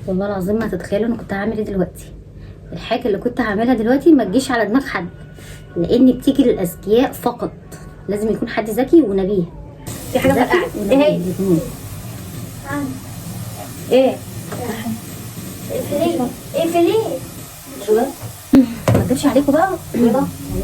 والله العظيم ما هتتخيلوا انا كنت هعمل ايه دلوقتي. الحاجه اللي كنت هعملها دلوقتي ما تجيش على دماغ حد، لان بتيجي للاذكياء فقط. لازم يكون حد ذكي ونبيه. في حاجه ذكي فرقعت. ونبيه ايه الاتنين. ايه اقفليه ما اكدبش عليكم بقى. يعني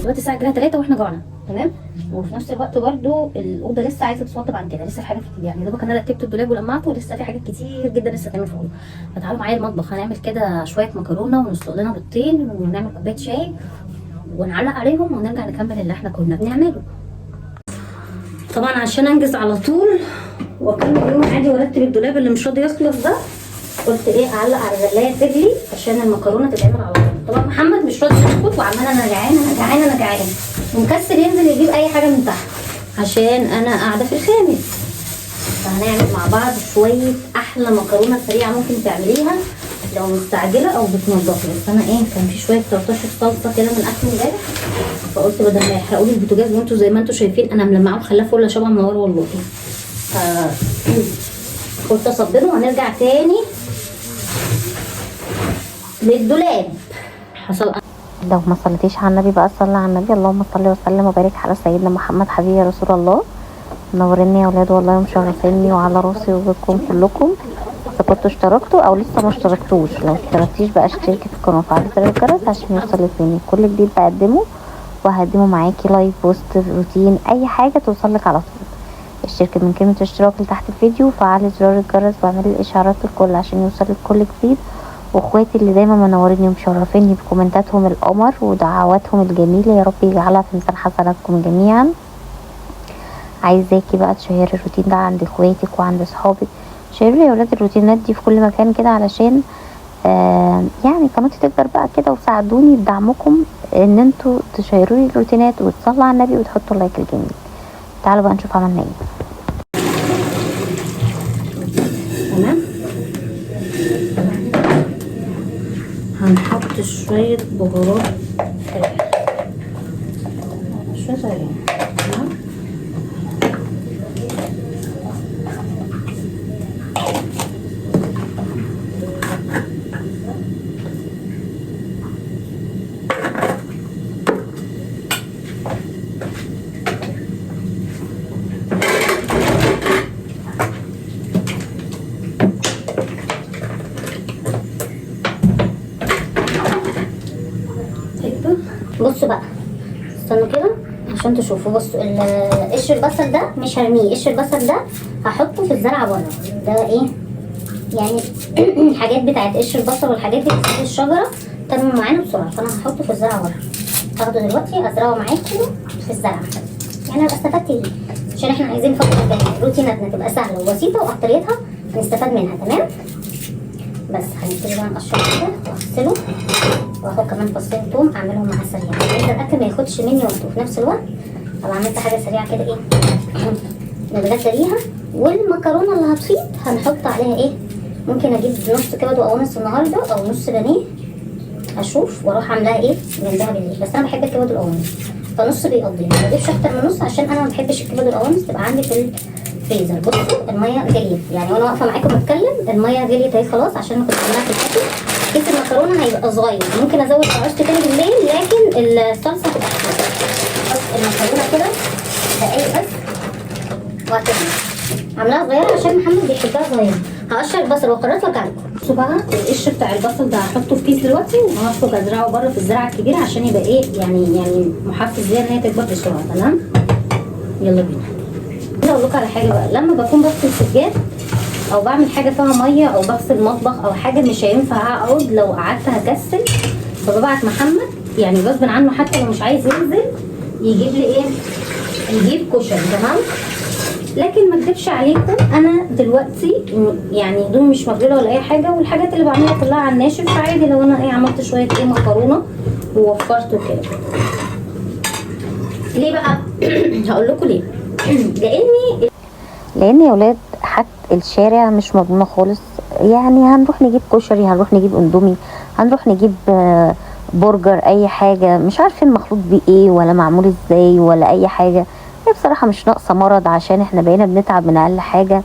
دلوقتي الساعه كده 3 واحنا جوعنا تمام، وفي نفس الوقت برضو الاوضه لسه عايزه تتوضب عن كده، لسه في حاجات كتير. يعني دوبك انا رتبت الدولاب ولمعته ولسه في حاجات كتير جدا لسه تعمل في الاوضه. فتعالوا معايا المطبخ، هنعمل كده شويه مكرونه ونسلق لنا بيضتين ونعمل كوبايه شاي ونعلق عليهم ونرجع نكمل اللي احنا كنا بنعمله. طبعا عشان انجز على طول واكمل يوم عادي وارتب الدولاب اللي مش راضي يخلص ده، قلت ايه اعلق على الغلايه تغلي عشان المكرونه تتعمل على طول. طبعا محمد مش راضي يسكت وعمال انا جعان انا جعان انا جعان، ومكسل ينزل يجيب اي حاجه من تحت عشان انا قاعده في الخامس. فهنعمل مع بعض شويه احلى مكرونه سريعه ممكن تعمليها لو مستعجله او بتنضفي. بس انا ايه كان في شويه طرطشه صلصه كده من اكل امبارح، فقلت بدل ما يحرقوا لي البوتاجاز وانتوا زي ما انتوا شايفين انا ملمعاه وخلاه فل شبه منور والله. قلت اصبره وهنرجع تاني للدولاب. حصل لو ما صليتيش على النبي بقى صلي على النبي. اللهم صل وسلم وبارك على سيدنا محمد حبيبي يا رسول الله. منوريني يا ولاد والله مشرفيني وعلى راسي وبكم كلكم. اذا كنتوا اشتركتوا او لسه ما اشتركتوش، لو اشتركتيش بقى اشتركي في القناه وفعلي زر الجرس عشان يوصلك مني كل جديد بقدمه، وهقدمه معاكي لايف بوست روتين اي حاجه توصلك على طول. اشتركي من كلمه اشتراك اللي تحت الفيديو وفعلي زرار الجرس واعملي الاشعارات الكل عشان يوصلك كل جديد. واخواتي اللي دايما منوريني ومشرفيني بكومنتاتهم القمر ودعواتهم الجميله، يا رب يجعلها في ميزان حسناتكم جميعا. عايزاكي بقى تشيري الروتين ده عند اخواتك وعند اصحابك. شيروا يا ولاد الروتينات دي في كل مكان كده علشان يعني قناتي تكبر بقى كده، وساعدوني بدعمكم ان انتوا تشيروا لي الروتينات وتصلوا على النبي وتحطوا اللايك الجميل. تعالوا بقى نشوف عملنا ايه. تمام. هنحط شوية بهارات فراخ، شوية صغيرين. تمام. بصوا بقى، استنوا كده عشان تشوفوا. بصوا قشر البصل ده مش هرميه، قشر البصل ده هحطه في الزرعه بره. ده ايه يعني الحاجات بتاعت قشر البصل والحاجات دي في الشجره تنمو معانا بسرعه، فانا هحطه في الزرعه بره. هاخده دلوقتي ازرعه معاكم في الزرعه، يعني ابقى استفدت بيه عشان احنا عايزين الفتره الجايه روتيناتنا تبقى سهله وبسيطه واكتريتها نستفاد منها. تمام. بس هنبتدي بقى نقشره كده واغسله واخد كمان فصين توم اعملهم مع السريع، عايزه الاكل ما ياخدش مني وقت، وفي نفس الوقت ابقى عملت حاجه سريعه كده ايه نتغدى بيها. والمكرونه اللي هتفيض هنحط عليها ايه، ممكن اجيب نص كبد وقوانص النهارده او نص بانيه اشوف واروح عاملاها ايه جنبها بالليل. بس انا بحب الكبد والقوانص فنص بيقضي، ما بجيبش اكتر من نص عشان انا ما بحبش الكبد والقوانص تبقى عندي في الفريزر. بصوا الميه غليت، يعني وانا واقفه معاكم بتكلم الميه غليت اهي خلاص، عشان انا كنت عاملاها في الاكل. كيس المكرونه هيبقى صغير، ممكن ازود عشت تاني بالليل، لكن الصلصه تبقى كتير. بس المكرونه كده دقايق بس وهتغلي. عاملاها صغيره عشان محمد بيحبها صغيره. هقشر البصل وقررت وارجع لكم. بصوا بقى القشر بتاع البصل ده هحطه في كيس دلوقتي وهخرج ازرعه بره في الزرعه الكبيره عشان يبقى ايه يعني محفز ليها ان هي تكبر بسرعه. تمام. يلا بينا. عايزه اقول لكم على حاجه بقى، لما بكون بغسل سجاد او بعمل حاجه فيها ميه او بغسل مطبخ او حاجه مش هينفع اقعد، لو قعدت هكسل، فببعت محمد يعني غصب عنه حتى لو مش عايز ينزل يجيب لي ايه، يجيب كشري. تمام. لكن ما اكدبش عليكم انا دلوقتي يعني هدومي مش مبلوله ولا اي حاجه، والحاجات اللي بعملها كلها على الناشف، فعادي لو انا ايه عملت شويه ايه مكرونه ووفرت وكده. ليه بقى هقول لكم ليه. لان يا ولاد حتى الشارع مش مضمونه خالص، يعني هنروح نجيب كشري، هنروح نجيب اندومي، هنروح نجيب برجر، اي حاجه مش عارفين المخلوط بيه ايه ولا معمول ازاي ولا اي حاجه. هي بصراحه مش ناقصه مرض عشان احنا بقينا بنتعب من اقل حاجه.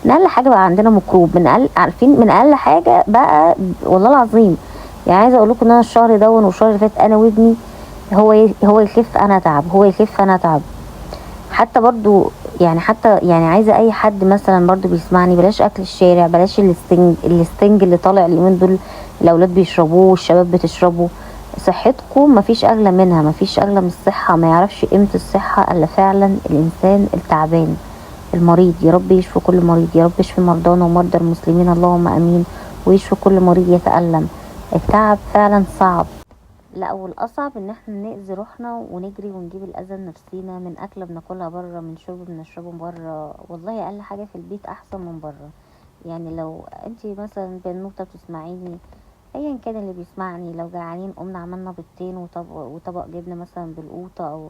من اقل حاجه بقى عندنا ميكروب، من اقل عارفين من اقل حاجه بقى والله العظيم. يعني عايزه اقول لكم ان انا الشهر ده والشهر اللي فات انا وابني هو يخف انا اتعب، هو يخف انا اتعب. حتى برضو يعني حتى يعني عايزه اي حد مثلا برضو بيسمعني، بلاش اكل الشارع، بلاش الستنج اللي طالع اليومين دول الاولاد بيشربوه والشباب بتشربه. صحتكم مفيش اغلى منها، مفيش اغلى من الصحه. ما يعرفش قيمه الصحه الا فعلا الانسان التعبان المريض. يا رب يشفي كل مريض، يا رب يشفي مرضانا ومرضى المسلمين اللهم امين، ويشفي كل مريض يتألم. التعب فعلا صعب. لا، والاصعب ان احنا نأذي روحنا ونجري ونجيب الاذى لنفسينا من اكله بناكلها بره، من شرب بنشربه بره. والله اقل حاجه في البيت احسن من بره. يعني لو انتي مثلا بنوته بتسمعيني، ايا كان اللي بيسمعني، لو جعانين قمنا عملنا بيضتين وطبق جبنه مثلا بالقوطه،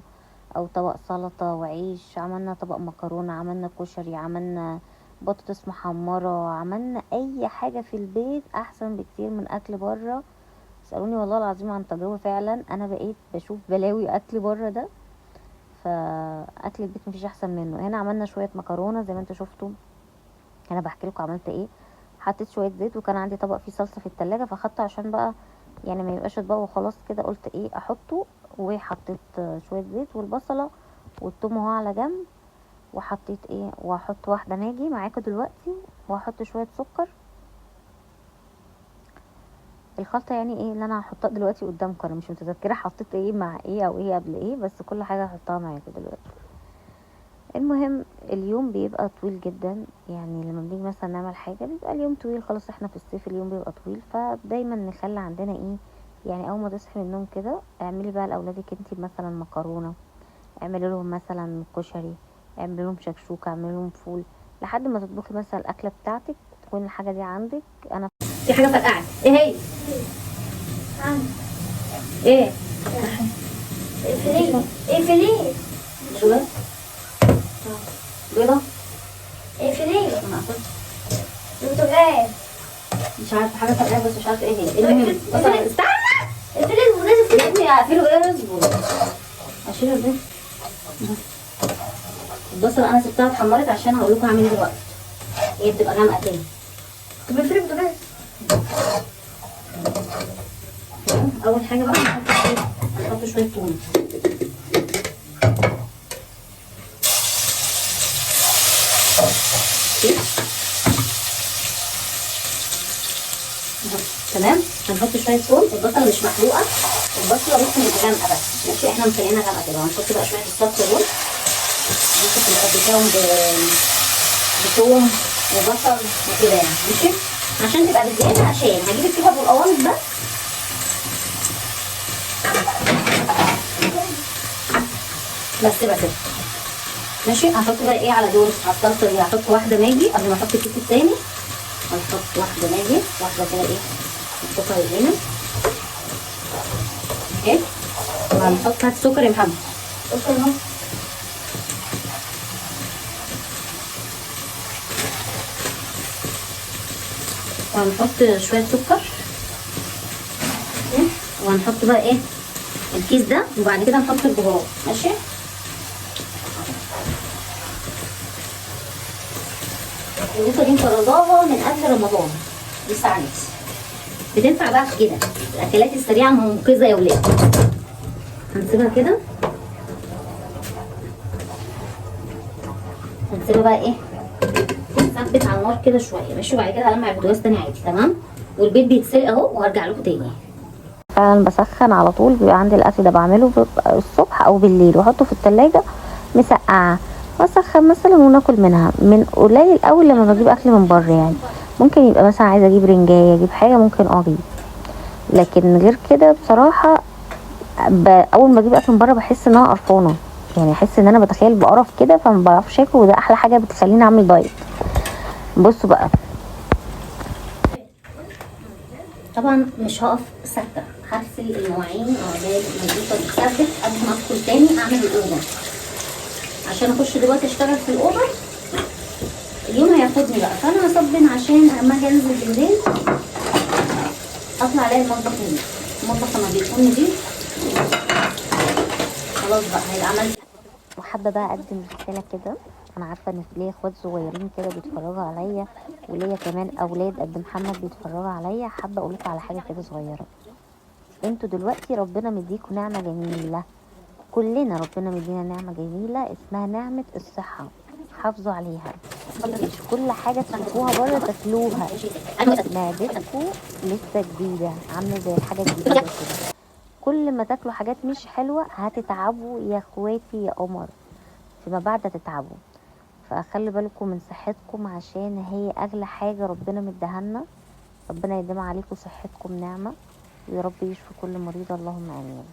او طبق سلطه وعيش، عملنا طبق مكرونه، عملنا كشري، عملنا بطاطس محمره، عملنا اي حاجه في البيت احسن بكتير من اكل بره. اسألوني والله العظيم عن تجربة، فعلا انا بقيت بشوف بلاوي اكل بره ده، فاكل البيت مفيش احسن منه. هنا عملنا شوية مكرونة زي ما انتوا شفتوا، انا بحكي لكم عملت ايه. حطيت شوية زيت، وكان عندي طبق فيه صلصة في التلاجة فاخدته عشان بقى يعني ما يبقاش اطباق وخلاص كده. قلت ايه احطه، وحطيت شوية زيت والبصلة والثوم وهو على جنب، وحطيت ايه، واحط واحدة ماجي معاكم دلوقتي، واحط شوية سكر. الخلطة يعني ايه اللي انا هحطها دلوقتي قدامكم، انا مش متذكرة حطيت ايه مع ايه او ايه قبل ايه، بس كل حاجة هحطها معاكم دلوقتي. المهم اليوم بيبقى طويل جدا، يعني لما بنيجي مثلا نعمل حاجة بيبقى اليوم طويل خلاص، احنا في الصيف اليوم بيبقى طويل، فدايما نخلي عندنا ايه، يعني اول ما تصحي من النوم كده اعملي بقى لاولادك انتي مثلا مكرونة، اعملي لهم مثلا كشري، اعملي لهم شكشوكة، اعملي لهم فول، لحد ما تطبخي مثلا الاكلة بتاعتك تكون الحاجة دي عندك. انا في حاجة فرقعت، ايه هي؟ ايه؟ اقفليه اقفليه شو ده؟ بيضة؟ اقفليه ما اعرفش، البرتقال مش عارفة حاجة فرقعت بس مش عارفة ايه هي. المهم بس استنى اقفلي البوتاجاز يا ابني اقفله ايه، اصبر اشيلها ازاي؟ البصل انا سبتها اتحمرت عشان هقول لكم هعمل ايه دلوقتي، هي بتبقى غامقة تاني. طب اقفلي البوتاجاز اول حاجة بقى هنحط شوية توم. تمام، هنحط شويه ثوم. البصله مش محروقه، البصله ممكن تبقى غامقه بس ماشي، احنا مخلينها غامقه كده. وهنحط بقى شويه الصلصه دول، ممكن تبقى بتاعهم بثوم وبصل وكده يعني ماشي، عشان تبقى بالزياده. عشان هجيب الكبد والقوانص بس بقى كده ماشي. هحط بقى ايه على دول على الصلصه دي، هحط واحده ماجي قبل ما احط الكيس التاني، هنحط واحده ماجي، واحده كده ايه نحطها هنا اهي، وهنحط هات سكر يا محمد، سكر اهو وهنحط شويه سكر، وهنحط بقى ايه الكيس ده، وبعد كده نحط البهارات ماشي. الوصفه دي مفرزاها من قبل رمضان، لسه عارف بتنفع بقى في كده الاكلات السريعه المنقذه يا ولاد. هنسيبها كده، هنسيبها بقى ايه تثبت على النار كده شويه ماشي، وبعد كده هلمع البوتاجاز تاني عادي تمام. والبيض بيتسلق اهو وهرجع لكم تاني. فعلا بسخن على طول، بيبقى عندي الاكل ده بعمله بيبقى الصبح او بالليل، واحطه في التلاجة مسقعه، واسخن مثلا وناكل منها. من قليل قوي لما بجيب اكل من بره، يعني ممكن يبقى مثلا عايزه اجيب رنجايه اجيب حاجه ممكن اجيب، لكن غير كده بصراحه اول ما اجيب اكل من بره بحس ان انا قرفانه، يعني احس ان انا بتخيل بقرف كده فما بعرفش اكل، وده احلى حاجه بتخليني اعمل دايت. بصوا بقى طبعا مش هقف ساكته، هغسل المواعين وعقبال ما الزيطه تتثبت قبل ما ادخل تاني اعمل الاوضه، عشان اخش دلوقتي اشتغل في الاوضه اليوم هياخدني بقى. فانا هصبن عشان اما اجي انزل بالليل اطلع الاقي المطبخ نضيف. المطبخ لما بيكون نضيف خلاص بقى هيبقى عملت. وحابه بقى اقدم رساله كده انا عارفه ان ليا اخوات صغيرين كده بيتفرجوا عليا، وليا كمان اولاد قد محمد بيتفرجوا عليا. حابه اقول لكم على حاجه كده صغيره. انتوا دلوقتي ربنا مديكوا نعمه جميله، كلنا ربنا مدينا نعمه جميله اسمها نعمه الصحه. حافظوا عليها، مش كل حاجه تشوفوها بره تاكلوها. معدتكم لسه جديده، عامله زي الحاجه الجديده كده. كل ما تاكلوا حاجات مش حلوه هتتعبوا يا اخواتي يا قمر، فيما بعد هتتعبوا. فخلي بالكم من صحتكم عشان هي اغلى حاجه ربنا مديهالنا. ربنا يديم عليكم صحتكم نعمه، ويا رب يشفي كل مريض، اللهم امين.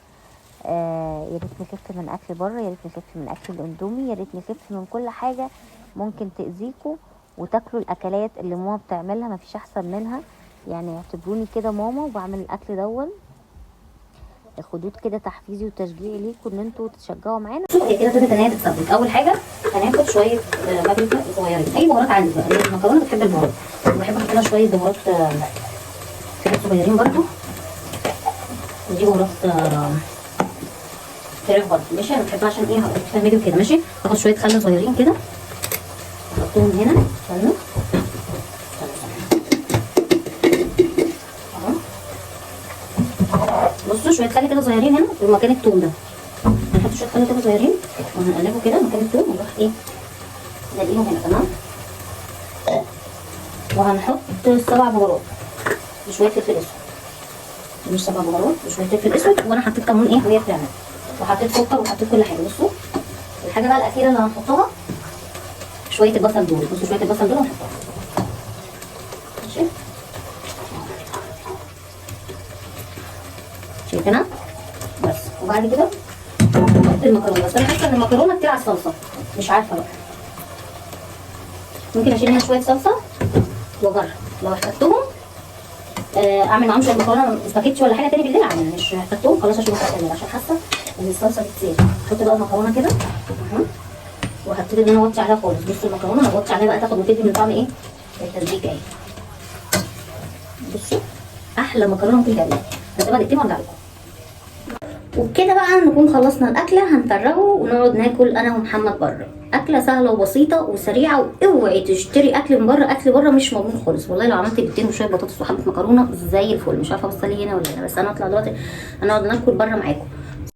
يا ريت نخف من اكل بره، يا ريت نخف من اكل الاندومي، يا ريت نخف من كل حاجه ممكن تاذيكم، وتاكلوا الاكلات اللي ماما بتعملها، مفيش احسن منها. يعني اعتبروني كده ماما وبعمل الاكل دون، خدود كده تحفيزي وتشجيعي ليكم ان انتوا تشجعوا معانا. هي كده ابتدت ان هي تتسبك. اول حاجه هناخد شويه بابريكا صغيرين، اي بهارات عندك بقى. المكرونه بتحب البهارات، بحب احط لها شويه بهارات فراخ صغيرين برضو، ودي بهارات فراخ برضو ماشي. انا بحبها عشان ايه، هتفهمي كده ماشي. هاخد شويه خل صغيرين كده احطهم هنا. استنوا بصوا، شويه خل كده صغيرين هنا في مكان التوم ده. هنحط شويه خل كده صغيرين وهنقلبه كده مكان التوم، ونروح ايه نلاقيهم هنا. تمام. وهنحط 7 بهارات وشويه فلفل اسود، مش 7 بهارات وشويه فلفل اسود. وانا حطيت كمون ايه وهي بتعمل، وحطيت سكر وحطيت كل حاجه. بصوا الحاجه بقى الاخيره اللي هنحطها شويه البصل دول. بصوا شويه البصل دول هنحطها ماشي. شايفينها بس. وبعد كده نحط المكرونه. بس انا حاسه ان المكرونه كتير على الصلصه، مش عارفه بقى، ممكن اشيل منها شويه صلصه واجرب لو احتجتهم اعمل معاهم شويه مكرونه سباكيتي ولا حاجه تاني بالليل. اعمل مش احتجتهم خلاص اشيلهم بالليل، عشان حاسه ان الصلصه كتير. احط بقى المكرونه كده وهبتدي ان انا اوطي عليها خالص. بصوا المكرونه انا بوطي عليها بقى تاخد وتدي من طعم ايه التسبيكه اهي. بصوا احلى مكرونه ممكن تعملها. هسيبها دقيقتين وارجع لكم. وبكده بقى نكون خلصنا الاكله، هنفرغه ونقعد ناكل انا ومحمد بره. اكله سهله وبسيطه وسريعه، واوعي تشتري اكل من بره. اكل بره مش مضمون خالص والله. لو عملت بيضتين وشويه بطاطس وحبه مكرونه زي الفل. مش عارفه اوصل لي هنا ولا هنا، بس انا هطلع دلوقتي هنقعد ناكل بره معاكم.